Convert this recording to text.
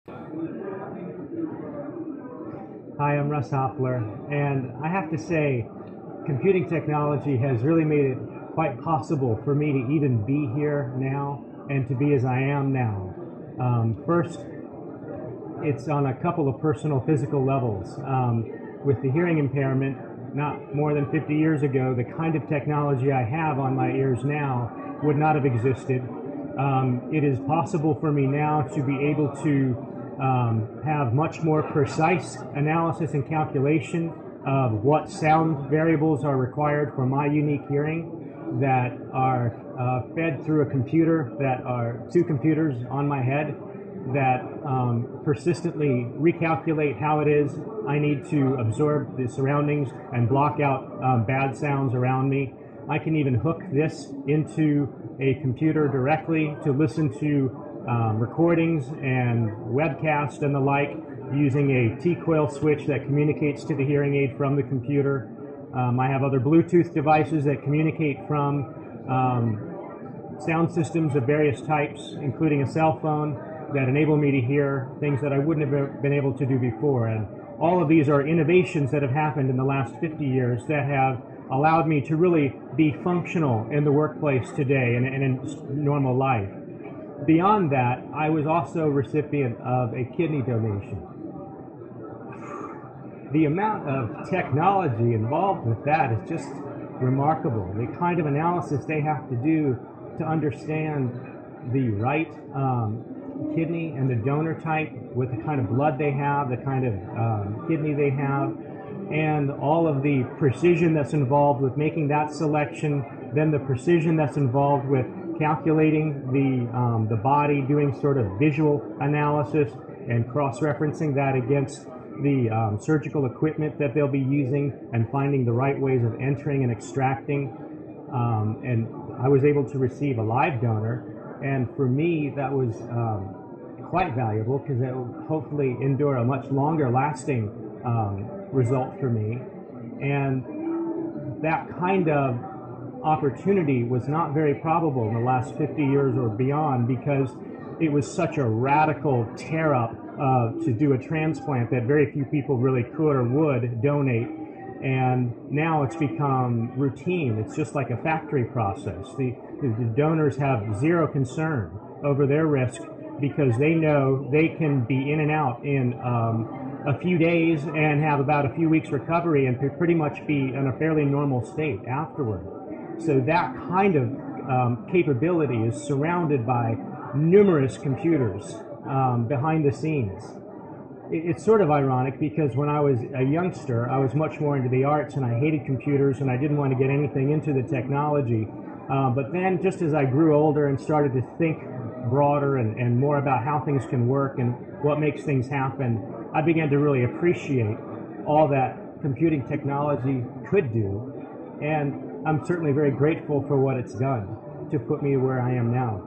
Hi, I'm Russ, and I have to say, computing technology has really made it quite possible for me to even be here now and to be as I am now. First, it's on a couple of personal physical levels. With the hearing impairment, not more than 50 years ago, the kind of technology I have on my ears now would not have existed. It is possible for me now to be able to have much more precise analysis and calculation of what sound variables are required for my unique hearing that are fed through a computer, that are two computers on my head that persistently recalculate how it is I need to absorb the surroundings and block out bad sounds around me. I can even hook this into a computer directly to listen to recordings and webcast and the like using a T-coil switch that communicates to the hearing aid from the computer. I have other Bluetooth devices that communicate from sound systems of various types, including a cell phone, that enable me to hear things that I wouldn't have been able to do before. And all of these are innovations that have happened in the last 50 years that have allowed me to really be functional in the workplace today and in normal life. Beyond that, I was also a recipient of a kidney donation. The amount of technology involved with that is just remarkable. The kind of analysis they have to do to understand the right kidney and the donor type, with the kind of blood they have, the kind of kidney they have, and all of the precision that's involved with making that selection, then the precision that's involved with calculating the body, doing sort of visual analysis and cross-referencing that against the surgical equipment that they'll be using and finding the right ways of entering and extracting. And I was able to receive a live donor, and for me that was quite valuable because it will hopefully endure a much longer lasting result for me. And that kind of opportunity was not very probable in the last 50 years or beyond, because it was such a radical tear up to do a transplant that very few people really could or would donate. And now it's become routine. It's just like a factory process. The donors have zero concern over their risk because they know they can be in and out in a few days and have about a few weeks recovery and could pretty much be in a fairly normal state afterward. So that kind of capability is surrounded by numerous computers behind the scenes. It's sort of ironic because when I was a youngster, I was much more into the arts and I hated computers and I didn't want to get anything into the technology. But then just as I grew older and started to think broader and more about how things can work and what makes things happen, I began to really appreciate all that computing technology could do. And I'm certainly very grateful for what it's done to put me where I am now.